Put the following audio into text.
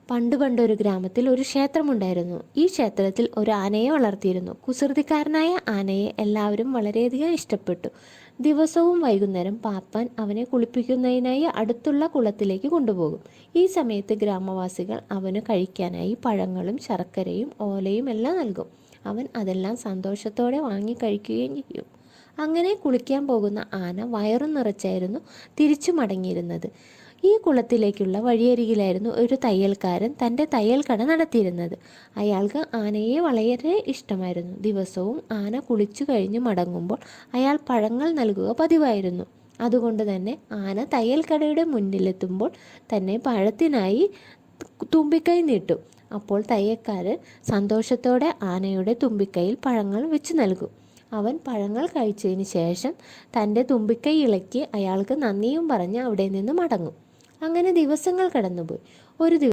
പണ്ട് പണ്ടൊരു ഗ്രാമത്തിൽ ഒരു ക്ഷേത്രമുണ്ടായിരുന്നു. ഈ ക്ഷേത്രത്തിൽ ഒരു ആനയെ വളർത്തിയിരുന്നു. കുസൃതിക്കാരനായ ആനയെ എല്ലാവരും വളരെയധികം ഇഷ്ടപ്പെട്ടു. ദിവസവും വൈകുന്നേരം പാപ്പാൻ അവനെ കുളിപ്പിക്കുന്നതിനായി അടുത്തുള്ള കുളത്തിലേക്ക് കൊണ്ടുപോകും. ഈ സമയത്ത് ഗ്രാമവാസികൾ അവന് കഴിക്കാനായി പഴങ്ങളും ശർക്കരയും ഓലയും എല്ലാം നൽകും. അവൻ അതെല്ലാം സന്തോഷത്തോടെ വാങ്ങി കഴിക്കുകയും ചെയ്യും. അങ്ങനെ കുളിക്കാൻ പോകുന്ന ആന വയറു നിറച്ചായിരുന്നു തിരിച്ചു മടങ്ങിയിരുന്നത്. ഈ കുളത്തിലേക്കുള്ള വഴിയരികിലായിരുന്നു ഒരു തയ്യൽക്കാരൻ തൻ്റെ തയ്യൽ കട നടത്തിയിരുന്നത്. അയാൾക്ക് ആനയെ വളരെ ഇഷ്ടമായിരുന്നു. ദിവസവും ആന കുളിച്ചു കഴിഞ്ഞ് മടങ്ങുമ്പോൾ അയാൾ പഴങ്ങൾ നൽകുക പതിവായിരുന്നു. അതുകൊണ്ട് തന്നെ ആന തയ്യൽക്കടയുടെ മുന്നിലെത്തുമ്പോൾ തന്നെ പഴത്തിനായി തുമ്പിക്കൈ നീട്ടും. അപ്പോൾ തയ്യൽക്കാരൻ സന്തോഷത്തോടെ ആനയുടെ തുമ്പിക്കൈയിൽ പഴങ്ങൾ വെച്ച് നൽകും. അവൻ പഴങ്ങൾ കഴിച്ചതിന് ശേഷം തൻ്റെ തുമ്പിക്കൈ ഇളക്കി അയാൾക്ക് നന്ദിയും പറഞ്ഞ് അവിടെ നിന്ന് മടങ്ങും. അങ്ങനെ ദിവസങ്ങൾ കടന്നുപോയി. ഒരു